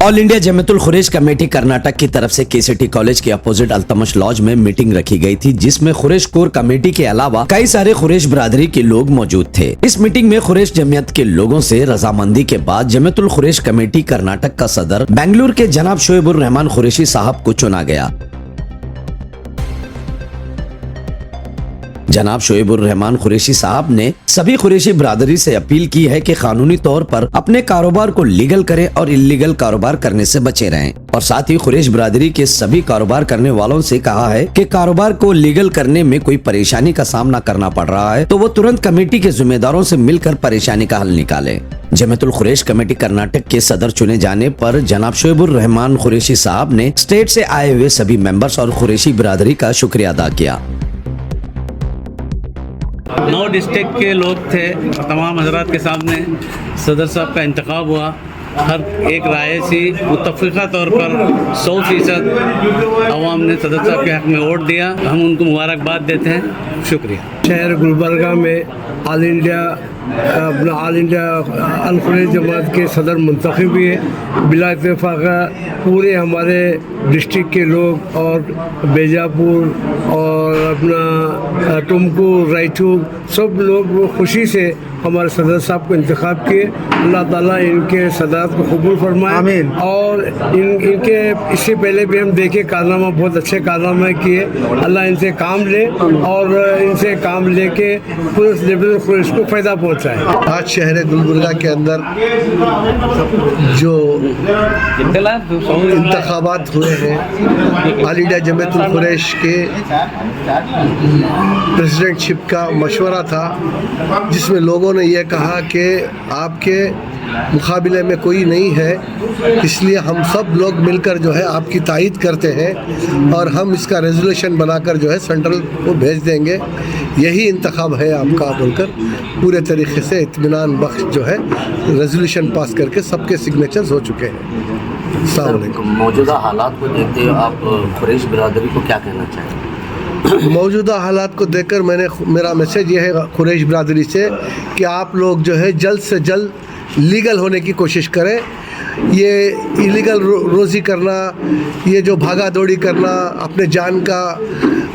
All India Jamiatul Quraish committee Karnataka की तरफ से केसीटी कॉलेज के अपोजिट अल्तमश लॉज में मीटिंग रखी गई थी, जिसमें खुरैश कोर कमेटी के अलावा कई सारे खुरैश बिरादरी के लोग मौजूद थे। इस मीटिंग में खुरैश जमीयत के लोगों से रजामंदी के बाद जमीयतुल खुरैश कमेटी कर्नाटक का सदर बेंगलुरु के जनाब शोएबुर रहमान कुरैशी साहब को चुना गया। जनाब शोएबुर रहमान कुरैशी साहब ने सभी कुरैशी बिरादरी से अपील की है कि कानूनी तौर पर अपने कारोबार को लीगल करें और इलीगल कारोबार करने से बचे रहें, और साथ ही कुरैश बिरादरी के सभी कारोबार करने वालों से कहा है कि कारोबार को लीगल करने में कोई परेशानी का सामना करना पड़ रहा है तो वो तुरंत कमेटी के जिम्मेदारों से मिलकर परेशानी का हल निकाले। जमीयतुल खुरैश कमेटी कर्नाटक के सदर चुने जाने पर जनाब शोएबुर रहमान कुरैशी साहब ने स्टेट से आए हुए सभी मेंबर्स और कुरैशी बिरादरी का शुक्रिया अदा किया। 9 डिस्ट्रिक्ट के लोग थे, तमाम हजरात के सामने सदर साहब का इंतखाब हुआ। हर एक राय से मुतफ़िक़ा तौर पर 100% अवाम ने सदर साहब के हक़ में वोट दिया। हम उनको मुबारकबाद देते हैं। शुक्रिया। शहर गुलबर्गा में ऑल इंडिया अल खुरैश जमात के सदर मुंतखब हुए। बिला इत्तेफ़ाक़ पूरे हमारे डिस्ट्रिक्ट के लोग और बेजापुर और अपना टुमकुर रायचूर सब लोग खुशी से हमारे सदर साहब को इंतखाब किए। अल्लाह ताला इनके सदात को कबूल फरमाए, आमीन। और इनके इससे पहले भी हम देखे कारनामा, बहुत अच्छे कारनामे किए। अल्लाह इनसे काम ले और इनसे काम लेके पूरे जमीयतुल खुरैश को फ़ायदा पहुँचाए। आज शहर गुलबर्गा के अंदर जो इंतखाबात हुए हैं, ऑल इंडिया जमीयतुल खुरैश के प्रेसिडेंटशिप का मशवरा था, जिसमें लोगों ने यह कहा कि आपके मुकाबले में कोई नहीं है, इसलिए हम सब लोग मिलकर जो है आपकी तायीद करते हैं और हम इसका रेजोल्यूशन बनाकर जो है सेंट्रल को भेज देंगे। यही इंतखाब है आपका बोलकर पूरे तरीके से इत्मीनान बख्श जो है रेजोल्यूशन पास करके सबके सिग्नेचर्स हो चुके हैं। अस्सलाम वालेकुम। मौजूदा हालात को देखते हुए आप कुरैश बिरादरी को क्या कहना चाहेंगे? मौजूदा हालात को देखकर मेरा मैसेज ये है कुरैश बिरादरी से कि आप लोग जो है जल्द से जल्द लीगल होने की कोशिश करें। ये इलीगल रोज़ी करना, ये जो भागा दौड़ी करना, अपने जान का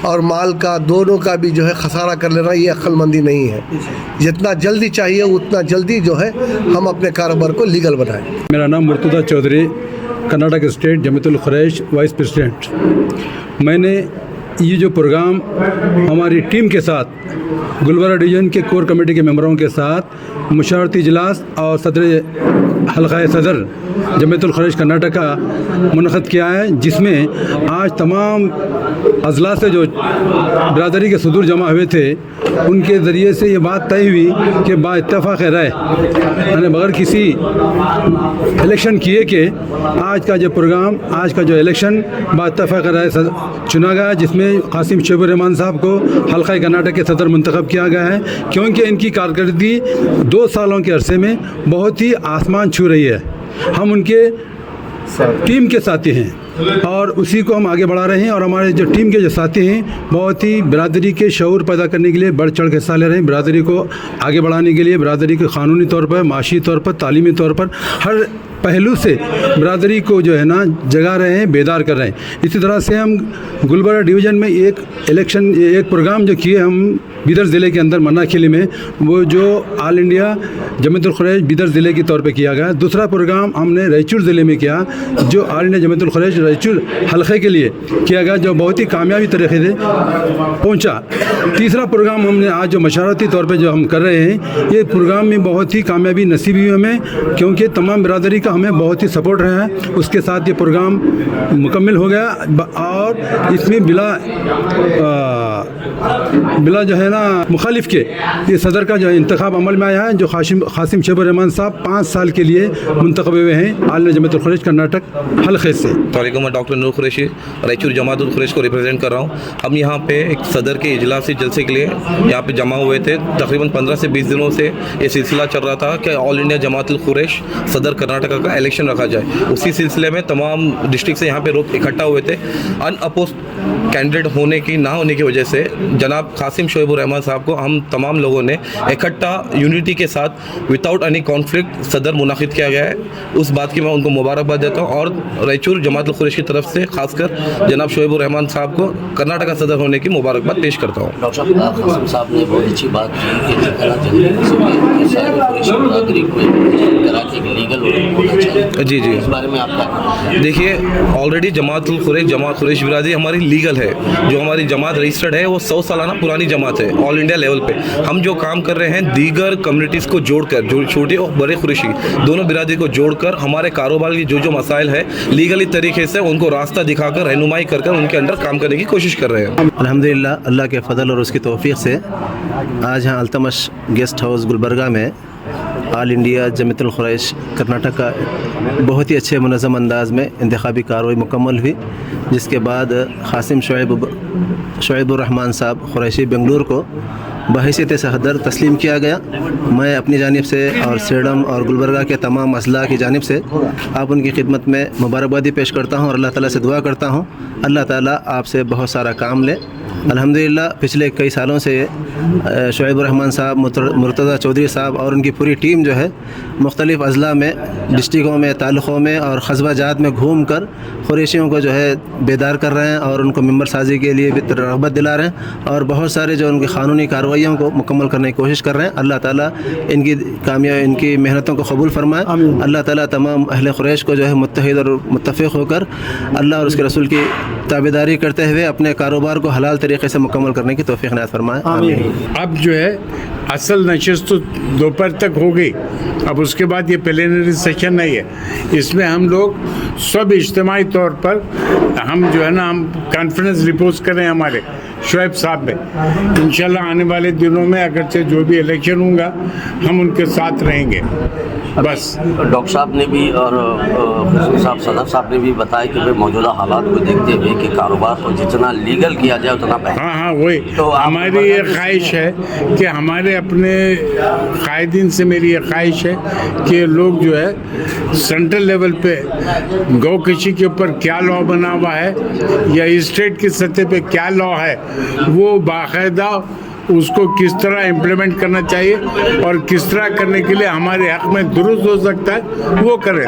और माल का दोनों का भी जो है खसारा कर लेना, ये अक्लमंदी नहीं है। जितना जल्दी चाहिए उतना जल्दी जो है हम अपने कारोबार को लीगल बनाएं। मेरा नाम Murtaza Chaudhary, Karnataka state Jamiatul Quraish vice president. मैंने ये जो प्रोग्राम हमारी टीम के साथ गुलबर्गा डिवीज़न के कोर कमेटी के मेंबरों के साथ मुशावरती इजलास और सदर हल्का सदर जमीयतुल खुरैश कर्नाटक का मुनक़द किया है, जिसमें आज तमाम अजला से जो बिरादरी के सदूर जमा हुए थे उनके ज़रिए से ये बात तय हुई कि बाइत्तेफ़ाक़ राय यानी बग़ैर किसी इलेक्शन किए कि आज का जो प्रोग्राम, आज का जो इलेक्शन बाइत्तेफ़ाक़ राय चुना गया, जिसमें कासिम शोएबुर रहमान साहब को हल्का कर्नाटक के सदर मुंतखब किया गया है, क्योंकि इनकी कारकर्दगी 2 सालों के अरसे में बहुत ही आसमान छू रही है। हम उनके टीम के साथी हैं और उसी को हम आगे बढ़ा रहे हैं, और हमारे जो टीम के जो साथी हैं बहुत ही बिरादरी के शऊर पैदा करने के लिए बढ़ चढ़ के हिस्सा ले रहे हैं। बिरादरी को आगे बढ़ाने के लिए बिरादरी को क़ानूनी तौर पर, माशी तौर पर, तालीमी तौर पर हर पहलू से बिरादरी को जो है ना जगा रहे हैं, बेदार कर रहे हैं। इसी तरह से हम गुलबर्गा डिवीज़न में एक प्रोग्राम जो किए हम बीदर ज़िले के अंदर मन्नाखेली में, वो जो ऑल इंडिया जमीयतुल खुरैश बीदर ज़िले के तौर पे किया गया। दूसरा प्रोग्राम हमने रायचूर ज़िले में किया, जो ऑल इंडिया जमीयतुल खुरैश रायचूर हल्के के लिए किया गया, जो बहुत ही कामयाबी तरीके से पहुंचा। तीसरा प्रोग्राम हमने आज जो मशावरती तौर पे जो हम कर रहे हैं, ये प्रोग्राम में बहुत ही कामयाबी नसीब हुई हमें, क्योंकि तमाम बिरादरी का हमें बहुत ही सपोर्ट रहा है। उसके साथ ये प्रोग्राम मुकम्मल हो गया और इसमें बिला जो है ना मुखालिफ के ये सदर का जो इंतखाब अमल में आया है, जो कासिम शोएबुर रहमान साहब 5 साल के लिए मुंतखब हुए हैं ऑल इंडिया जमीयतुल खुरैश कर्नाटक हल्के से। वालेकुम, मैं डॉक्टर नूर कुरैशी रायचूर जमातुल खुरैश को रिप्रेजेंट कर रहा हूँ। हम यहाँ पे एक सदर के इजलासी जलसे के लिए यहाँ पे जमा हुए थे। तकरीबन 15 से 20 दिनों से ये सिलसिला चल रहा था कि ऑल इंडिया जमातुल खुरैश सदर कर्नाटक का इलेक्शन रखा जाए। उसी सिलसिले में तमाम डिस्ट्रिक्ट से यहाँ पे लोग इकट्ठा हुए थे। अनअपोज कैंडिडेट होने की ना होने की वजह से जनाब कासिम शोएबुर रहमान साहब को हम तमाम लोगों ने इकट्ठा यूनिटी के साथ विदाउट एनी कॉन्फ्लिक्ट सदर मुनाकिद किया गया है। उस बात की मैं उनको मुबारकबाद देता हूँ और रायचूर जमात कुरैश की तरफ से खासकर जनाब शोएबुर रहमान साहब को कर्नाटका सदर होने की मुबारकबाद पेश करता हूँ। डॉक्टर साहब कासिम साहब ने बहुत अच्छी बात की कि जितना जल्दी हो सके सारी कुरैशी बिरादरी को करा के लीगल होना चाहिए। जी जी, इस बारे में आप क्या कहते हैं? देखिए ऑलरेडी जमात कुरैश बिरादरी हमारी लीगल है। जो हमारी जमात रजिस्टर्ड है वो 100 सालाना पुरानी जमात है ऑल इंडिया लेवल पे। हम जो काम कर रहे हैं दीगर कम्युनिटीज़ को जोड़कर, जो छोटे और बड़े कुरैशी दोनों बिरादरी को जोड़कर हमारे कारोबार की जो मसाइल है लीगली तरीके से उनको रास्ता दिखाकर रहनुमाई कर उनके अंडर काम करने की कोशिश कर रहे हैं। अल्हम्दुलिल्लाह, अल्लाह के फजल और उसकी तौफीक से आज यहाँ अल्तमश गेस्ट हाउस गुलबर्गा में ऑल इंडिया जमातुल कुरैश कर्नाटका बहुत ही अच्छे मुनज़्ज़म अंदाज में इंतखाबी कार्रवाई मुकम्मल हुई, जिसके बाद कासिम शोएबुर रहमान साहब कुरैशी बेंगलुरु को बहैसियत सदर तस्लीम किया गया। मैं अपनी जानिब से और सेडम और गुलबर्गा के तमाम अज़ला की जानिब से आप उनकी खिदमत में मुबारकबादी पेश करता हूँ और अल्लाह ताला से दुआ करता हूँ अल्लाह ताला आपसे बहुत सारा काम ले। अल्हम्दुलिल्लाह पिछले कई सालों से शोएबुर रहमान साहब, मुर्तज़ा चौधरी साहब और उनकी पूरी टीम जो है मुख्तलिफ़ अज़ला में, डिस्ट्रिक्टों में, तालुक़ों में और कस्बा जात में घूम कर कुरैशियों को जो है बेदार कर रहे हैं और उनको मेंबर साजी के लिए भी रग़बत दिला रहे हैं और बहुत सारे जो उनकी क़ानूनी कार्रवाइयों को मुकम्मल करने की कोशिश कर रहे हैं। अल्लाह ताला इनकी कामयाबी, इनकी मेहनतों को कबूल फरमाए। अल्लाह ताला तमाम अहले कुरैश को जो है मुत्तहिद और मुत्तफ़िक़ होकर अल्लाह और उसके रसूल की ताबेदारी करते हुए अपने कारोबार को हलाल तरीके से मुकम्मल करने की तौफ़ीक़ इनायत फरमाए। आमीन। अब जो है असल नशस्त तो दोपहर तक हो गई, अब उसके बाद ये प्लेनरी सेशन नहीं है। इसमें हम लोग सब इज्तिमाई तौर पर हम जो है ना हम कॉन्फ्रेंस रिपोज कर रहे हैं हमारे शोएब साहब में। इंशाल्लाह आने वाले दिनों में अगरचे जो भी इलेक्शन होगा हम उनके साथ रहेंगे। बस डॉक्टर साहब ने भी और साहब सदर साहब ने भी बताया कि भाई मौजूदा हालात को देखते हुए कि कारोबार को जितना लीगल किया जाए उतना बेहतर। हाँ, वही तो हमारी ये ख्वाहिश है कि हमारे अपने कायदीन से मेरी ये ख्वाहिश है कि लोग जो है सेंट्रल लेवल पे गौ कृषि के ऊपर क्या लॉ बना हुआ है या स्टेट की सतह पे क्या लॉ है, वो बाकायदा उसको किस तरह इम्प्लीमेंट करना चाहिए और किस तरह करने के लिए हमारे हक़ में दुरुस्त हो सकता है वो करें।